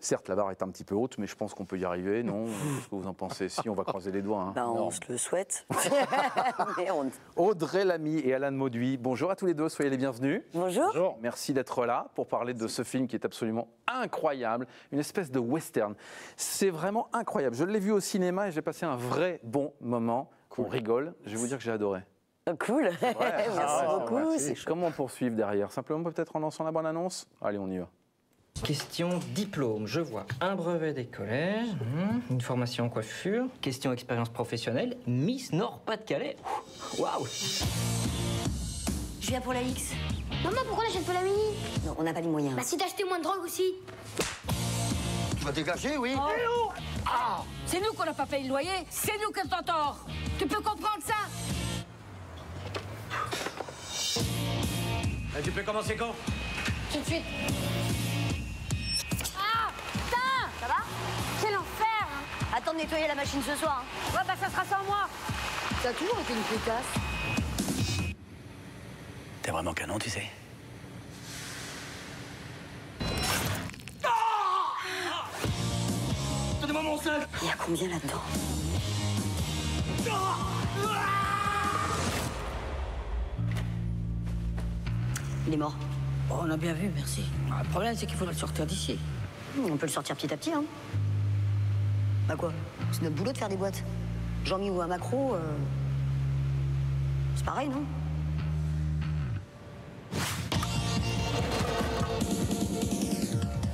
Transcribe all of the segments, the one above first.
Certes, la barre est un petit peu haute, mais je pense qu'on peut y arriver, non? Qu'est-ce que vous en pensez? Si, on va croiser les doigts. Hein. Ben, on se le souhaite. Mais Audrey Lamy et Alan Mauduit, bonjour à tous les deux, soyez les bienvenus. Bonjour. Bonjour. Merci d'être là pour parler de ce film qui est absolument incroyable, une espèce de western. C'est vraiment incroyable. Je l'ai vu au cinéma et j'ai passé un vrai bon moment. On rigole, je vais vous dire que j'ai adoré. Cool, merci beaucoup. Comment poursuivre derrière? Simplement peut-être en lançant la bande-annonce? Allez, on y va. Question diplôme, je vois un brevet des collèges, une formation en coiffure, question expérience professionnelle, Miss Nord-Pas-de-Calais. Waouh! Je viens pour la X. Maman, pourquoi on n'achète pas la Mini? Non, on n'a pas les moyens. Bah si t'achetais moins de drogue aussi. Tu vas dégager, oui. C'est nous qu'on n'a pas payé le loyer, c'est nous qui t'en tort. Tu peux comprendre ça? Tu peux commencer quand? Tout de suite. Ah, putain! Ça va? Quel enfer, hein. Attends de nettoyer la machine ce soir. Ouais, bah ça sera sans moi. Ça a toujours été une pétasse. T'es vraiment canon, tu sais. Donnez-moi mon sac. Il y a combien là-dedans? Il est mort. Oh, on a bien vu, merci. Le problème, c'est qu'il faudrait le sortir d'ici. On peut le sortir petit à petit, hein. Bah quoi? C'est notre boulot de faire des boîtes. Jean-Mi ou un macro, c'est pareil, non?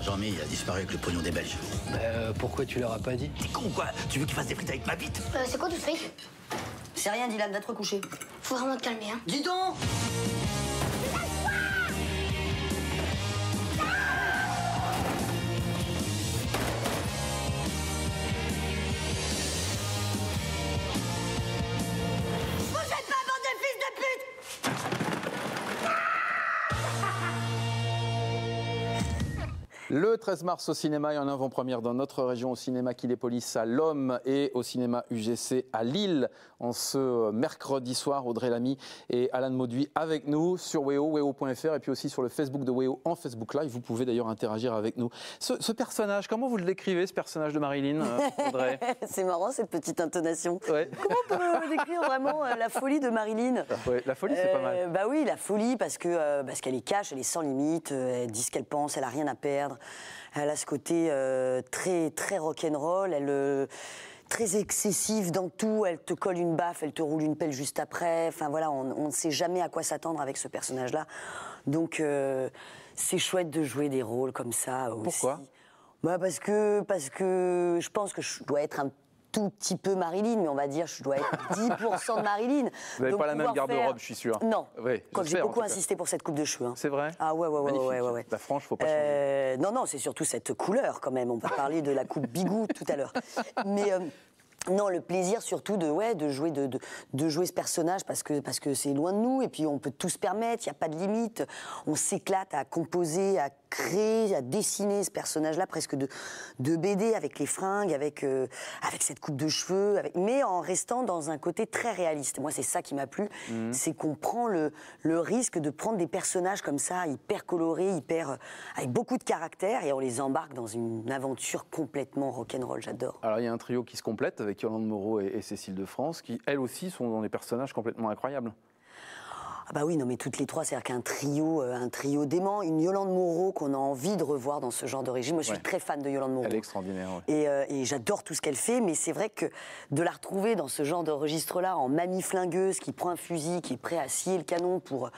Jean-Mi, il a disparu avec le pognon des Belges. Pourquoi tu leur as pas dit? T'es con ou quoi? Tu veux qu'il fasse des frites avec ma bite? C'est quoi tout ce fric? C'est rien, Dylan, va te recoucher. Faut vraiment te calmer, hein. Dis donc! Le 13 mars au cinéma et en avant-première dans notre région au cinéma Kinépolis à Lomme et au cinéma UGC à Lille en ce mercredi soir. Audrey Lamy et Alan Mauduit avec nous sur weo.fr et puis aussi sur le Facebook de Weo en Facebook Live. Vous pouvez d'ailleurs interagir avec nous. Ce personnage, comment vous le décrivez, ce personnage de Marilyn, Audrey? C'est marrant cette petite intonation. Ouais. Comment on peut décrire vraiment la folie de Marilyn? Ouais, la folie, c'est pas mal. Bah oui, la folie parce qu'elle est cash, elle est sans limite, elle dit ce qu'elle pense, elle a rien à perdre. Elle a ce côté très, très rock'n'roll, très excessive dans tout. Elle te colle une baffe, elle te roule une pelle juste après. Enfin voilà, on ne sait jamais à quoi s'attendre avec ce personnage-là. Donc c'est chouette de jouer des rôles comme ça aussi. Pourquoi? Bah parce que je pense que je dois être un tout petit peu Marilyn, mais on va dire je dois être 10% de Marilyn. Vous n'avez pas la même garde-robe, je suis sûr. Non. Oui, Quand j'ai beaucoup insisté pour cette coupe de cheveux. Hein. C'est vrai? Ah ouais. La frange, faut pas changer. Non, c'est surtout cette couleur quand même. On va parler de la coupe Bigou tout à l'heure. Mais non, le plaisir surtout de jouer ce personnage parce que c'est loin de nous et puis on peut tout se permettre. Il n'y a pas de limite. On s'éclate à composer, à créer, à dessiner ce personnage-là presque de BD avec les fringues, avec cette coupe de cheveux, mais en restant dans un côté très réaliste. Moi, c'est ça qui m'a plu, c'est qu'on prend le risque de prendre des personnages comme ça, hyper colorés, avec beaucoup de caractère, et on les embarque dans une aventure complètement rock'n'roll. J'adore. Alors, il y a un trio qui se complète avec Yolande Moreau et Cécile de France, qui, elles aussi, sont dans des personnages complètement incroyables. Ah bah oui, non mais toutes les trois, c'est-à-dire qu'un trio dément, une Yolande Moreau qu'on a envie de revoir dans ce genre de régime. Moi, je suis très fan de Yolande Moreau. Elle est extraordinaire. Ouais. Et j'adore tout ce qu'elle fait, mais c'est vrai que de la retrouver dans ce genre de registre-là, en mamie flingueuse, qui prend un fusil, qui est prêt à scier le canon pour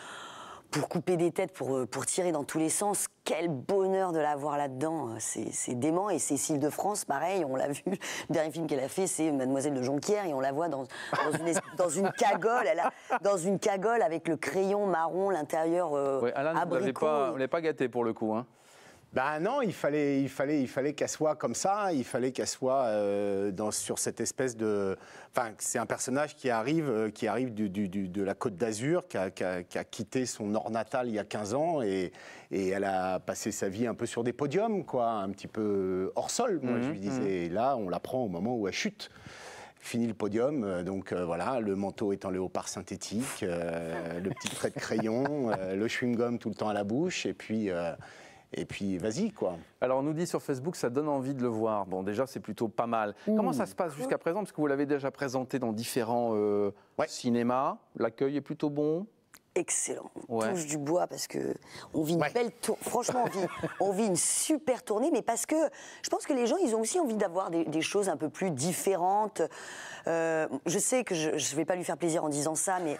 couper des têtes, pour tirer dans tous les sens. Quel bonheur de la voir là-dedans, c'est dément. Et Cécile de France, pareil, on l'a vu, le dernier film qu'elle a fait, c'est Mademoiselle de Jonquière, et on la voit dans une cagole, dans une cagole avec le crayon marron, l'intérieur Alan, abricot. vous ne l'avez pas gâté pour le coup, hein? Ben non, il fallait qu'elle soit comme ça, il fallait qu'elle soit sur cette espèce de... Enfin, c'est un personnage qui arrive de la Côte d'Azur, qui a quitté son nord natal il y a 15 ans, et elle a passé sa vie un peu sur des podiums, quoi, un petit peu hors sol, moi je lui disais. Et là, on la prend au moment où elle chute. Fini le podium, donc voilà, le manteau est en léopard synthétique, le petit trait de crayon, le chewing-gum tout le temps à la bouche, et puis Et puis, vas-y, quoi. Alors, on nous dit sur Facebook, ça donne envie de le voir. Bon, déjà, c'est plutôt pas mal. Comment ça se passe jusqu'à présent? Parce que vous l'avez déjà présenté dans différents cinémas. L'accueil est plutôt bon? Excellent. On Ouais. touche du bois parce que on vit une belle tournée. Franchement, on vit une super tournée, mais parce que je pense que les gens, ils ont aussi envie d'avoir des choses un peu plus différentes. Je sais que je ne vais pas lui faire plaisir en disant ça, mais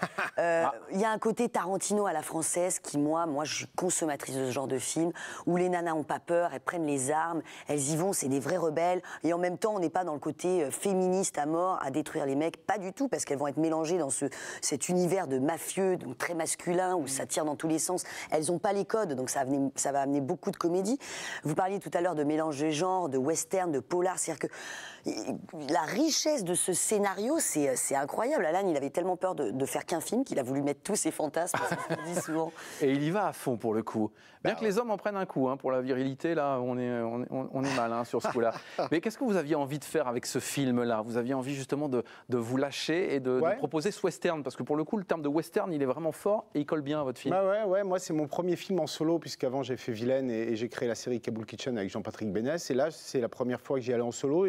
il y a un côté Tarantino à la française qui, moi, je suis consommatrice de ce genre de film où les nanas n'ont pas peur, elles prennent les armes, elles y vont, c'est des vrais rebelles. Et en même temps, on n'est pas dans le côté féministe à mort, à détruire les mecs, pas du tout, parce qu'elles vont être mélangées dans cet univers de mafieux, donc très masculin, où ça tire dans tous les sens. Elles n'ont pas les codes, donc ça va amener beaucoup de comédie. Vous parliez tout à l'heure de mélange de genres, de western, de polar, c'est-à-dire que la richesse de ce scénario, c'est incroyable. Alan, il avait tellement peur de faire qu'un film qu'il a voulu mettre tous ses fantasmes, c'est ce qu'il dit souvent. Et il y va à fond pour le coup. Bien que les hommes en prennent un coup, pour la virilité, là, on est mal sur ce coup-là. Mais qu'est-ce que vous aviez envie de faire avec ce film-là? Vous aviez envie justement de vous lâcher et de proposer ce western, parce que pour le coup, le terme de western, il est vraiment fort et il colle bien à votre film. Ouais, moi c'est mon premier film en solo, puisqu'avant j'ai fait Vilaine et j'ai créé la série Kaboul Kitchen avec Jean-Patrick Bénès. Et là, c'est la première fois que j'y allais en solo.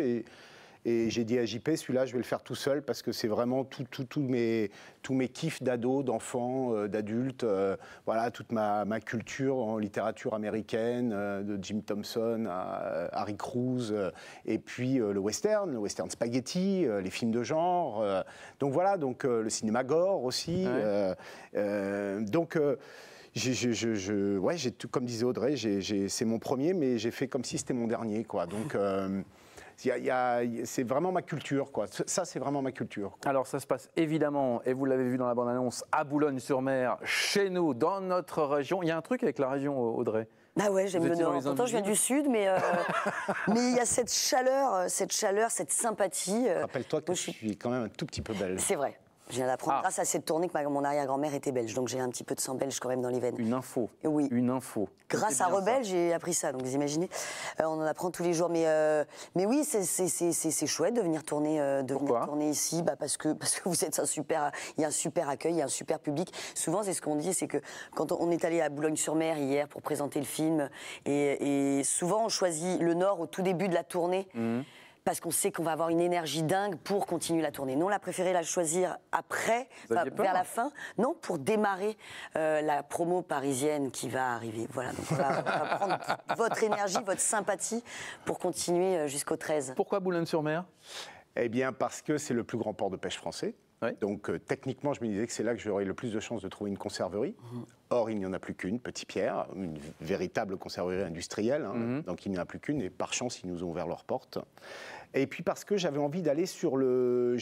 Et j'ai dit à JP, celui-là, je vais le faire tout seul parce que c'est vraiment tous mes kiffs d'ados, d'enfants, d'adultes. Voilà, toute ma culture en littérature américaine, de Jim Thompson à Harry Cruz, et puis le western spaghetti, les films de genre. Donc voilà, le cinéma gore aussi. Comme disait Audrey, c'est mon premier, mais j'ai fait comme si c'était mon dernier, quoi. Donc c'est vraiment ma culture, quoi. Ça, c'est vraiment ma culture, quoi. Alors, ça se passe évidemment, et vous l'avez vu dans la bande-annonce, à Boulogne-sur-Mer, chez nous, dans notre région. Il y a un truc avec la région, Audrey. Bah ouais, j'aime le Nord. Pourtant, je viens du Sud, mais il y a cette chaleur, cette sympathie. Rappelle-toi que je suis quand même un tout petit peu belge. C'est vrai. Je viens d'apprendre grâce à cette tournée que mon arrière-grand-mère était belge, donc j'ai un petit peu de sang belge quand même dans les veines. Une info. Oui. Une info. Grâce à Rebelle, j'ai appris ça, donc vous imaginez. On en apprend tous les jours, mais oui, c'est chouette de venir tourner, ici, parce que vous êtes il y a un super accueil, il y a un super public. Souvent, c'est ce qu'on dit, c'est que quand on est allé à Boulogne-sur-Mer hier pour présenter le film, et souvent on choisit le Nord au tout début de la tournée. Parce qu'on sait qu'on va avoir une énergie dingue pour continuer la tournée. Nous, on a préféré la choisir après, vers la fin, non, pour démarrer la promo parisienne qui va arriver. Voilà, donc on va prendre votre énergie, votre sympathie pour continuer jusqu'au 13. Pourquoi Boulogne-sur-Mer? Eh bien, parce que c'est le plus grand port de pêche français. Donc, techniquement, je me disais que c'est là que j'aurais le plus de chances de trouver une conserverie. Or, il n'y en a plus qu'une, Petit-Pierre, une véritable conserverie industrielle. Donc, il n'y en a plus qu'une, et par chance, ils nous ont ouvert leurs portes. Et puis parce que j'avais envie d'aller sur le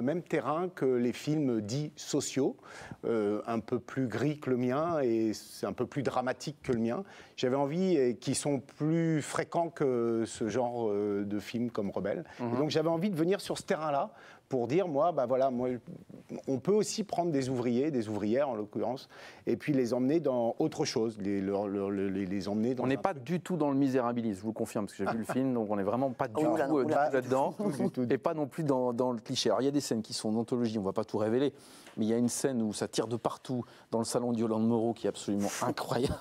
même terrain que les films dits sociaux, un peu plus gris que le mien et c'est un peu plus dramatique que le mien. J'avais envie, qui sont plus fréquents que ce genre de films comme Rebelle. Et donc j'avais envie de venir sur ce terrain-là pour dire, moi, on peut aussi prendre des ouvriers, des ouvrières en l'occurrence, et puis les emmener dans autre chose, les emmener dans... On n'est pas du tout dans le misérabilisme, je vous le confirme, parce que j'ai vu le film, donc on n'est vraiment pas du tout là-dedans, et pas non plus dans le cliché. Alors il y a des scènes qui sont d'anthologie, on ne va pas tout révéler, mais il y a une scène où ça tire de partout dans le salon de Yolande Moreau qui est absolument incroyable.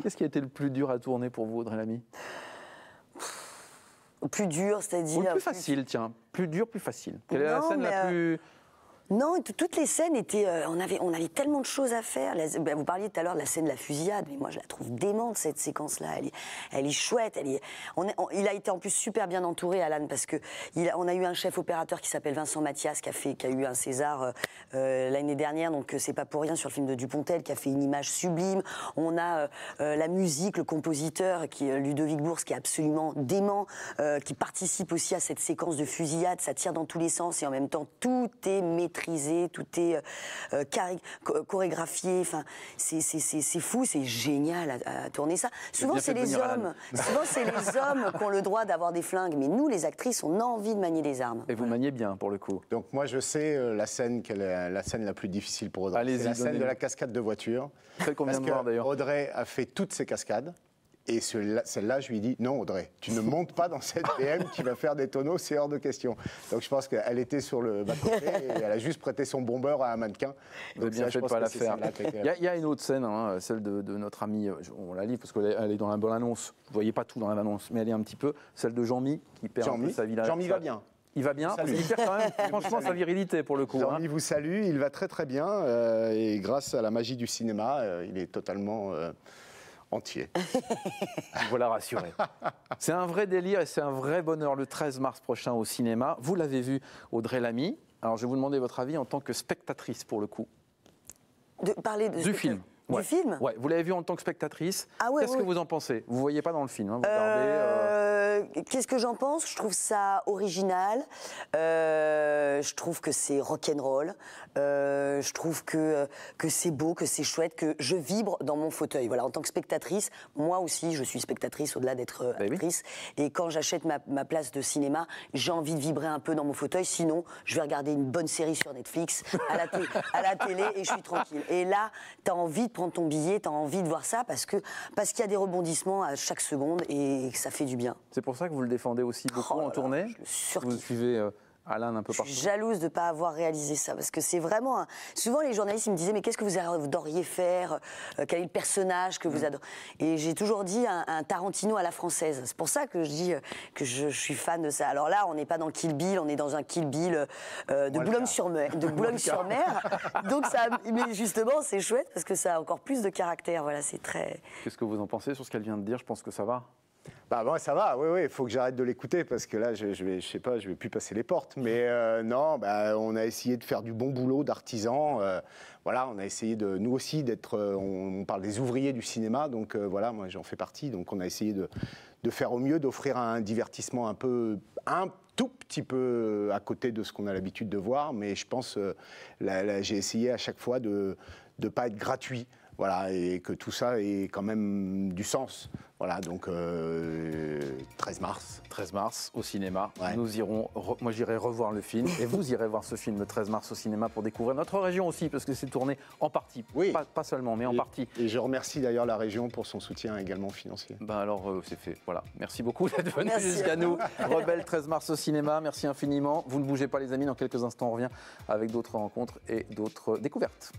Qu'est-ce qui a été le plus dur à tourner pour vous, Audrey Lamy? Plus dur, c'est-à-dire... Ou le plus facile, tiens. Plus dur, plus facile. Quelle est la scène la plus... Non, toutes les scènes étaient... on avait tellement de choses à faire. Vous parliez tout à l'heure de la scène de la fusillade, mais moi je la trouve démente, cette séquence-là. Elle est chouette. Il a été en plus super bien entouré, Alan, parce qu'on a eu un chef opérateur qui s'appelle Vincent Mathias, qui a eu un César l'année dernière, donc c'est pas pour rien, sur le film de Dupontel, qui a fait une image sublime. On a la musique, le compositeur, qui est Ludovic Bourse, qui est absolument dément, qui participe aussi à cette séquence de fusillade. Ça tire dans tous les sens et en même temps, tout est maîtrisé, tout est chorégraphié. Enfin, c'est fou, c'est génial à tourner ça. Souvent, c'est les hommes. Souvent, c'est les hommes qui ont le droit d'avoir des flingues, mais nous, les actrices, on a envie de manier des armes. Et vous maniez bien, pour le coup. Donc moi, je sais la scène la plus difficile pour Audrey. C'est la scène de la cascade de voiture. Celle qu'on vient de voir, d'ailleurs. Audrey a fait toutes ses cascades. Et celle-là, je lui dis, non Audrey, tu ne montes pas dans cette BM qui va faire des tonneaux, c'est hors de question. Donc je pense qu'elle était sur le bas-côté et elle a juste prêté son bombeur à un mannequin. Vous avez bien fait de pas la faire. Il y a une autre scène, hein, celle de notre amie, on la lit parce qu'elle est dans la bonne annonce. Vous ne voyez pas tout dans la annonce, mais elle est un petit peu, celle de Jean-Mi qui perd un peu sa villa. Jean-Mi va bien. Il va bien, parce qu'il perd quand même franchement sa virilité pour le coup. Jean-Mi vous salue, il va très très bien et grâce à la magie du cinéma, il est totalement entier. Voilà rassuré. C'est un vrai délire et c'est un vrai bonheur le 13 mars prochain au cinéma. Vous l'avez vu, Audrey Lamy. Alors je vais vous demander votre avis en tant que spectatrice pour le coup. Parler du film. Du film ? Ouais, vous l'avez vu en tant que spectatrice. Ah ouais, Qu'est-ce que vous en pensez? Vous ne voyez pas dans le film, hein, vous regardez. Qu'est-ce que j'en pense? Je trouve ça original. Je trouve que c'est rock'n'roll. Je trouve que c'est beau, que c'est chouette, que je vibre dans mon fauteuil. Voilà, en tant que spectatrice, moi aussi, je suis spectatrice au-delà d'être actrice. Oui. Et quand j'achète ma place de cinéma, j'ai envie de vibrer un peu dans mon fauteuil. Sinon, je vais regarder une bonne série sur Netflix à la télé et je suis tranquille. Et là, tu as envie de prendre ton billet, tu as envie de voir ça parce qu'il y a des rebondissements à chaque seconde et que ça fait du bien. C'est pour ça que vous le défendez aussi beaucoup en tournée. Vous suivez Alain un peu partout. Je suis jalouse de ne pas avoir réalisé ça parce que c'est vraiment... Souvent les journalistes ils me disaient mais qu'est-ce que vous adoriez faire, quel est le personnage que vous adorez? Et j'ai toujours dit un Tarantino à la française. C'est pour ça que je dis que je suis fan de ça. Alors là on n'est pas dans Kill Bill, on est dans un Kill Bill de Boulogne-sur-Mer. Donc ça, mais justement c'est chouette parce que ça a encore plus de caractère. Voilà, c'est très... Qu'est-ce que vous en pensez sur ce qu'elle vient de dire? Je pense que ça va. Bah bon, ça va, oui, il faut que j'arrête de l'écouter parce que là, je sais pas, je vais plus passer les portes. Mais non, on a essayé de faire du bon boulot d'artisan. Voilà, on a essayé de, nous aussi, d'être, on parle des ouvriers du cinéma, donc voilà, moi j'en fais partie. Donc on a essayé de faire au mieux, d'offrir un divertissement un tout petit peu à côté de ce qu'on a l'habitude de voir. Mais je pense, j'ai essayé à chaque fois de ne pas être gratuit. Voilà, et que tout ça ait quand même du sens. Voilà, donc 13 mars. 13 mars au cinéma. Ouais. Nous irons, moi j'irai revoir le film et vous irez voir ce film le 13 mars au cinéma pour découvrir notre région aussi, parce que c'est tourné en partie. Oui. Pas seulement, mais en partie. Et je remercie d'ailleurs la région pour son soutien également financier. Ben alors c'est fait. Voilà. Merci beaucoup d'être venu jusqu'à nous. Rebelle 13 mars au cinéma. Merci infiniment. Vous ne bougez pas les amis. Dans quelques instants, on revient avec d'autres rencontres et d'autres découvertes.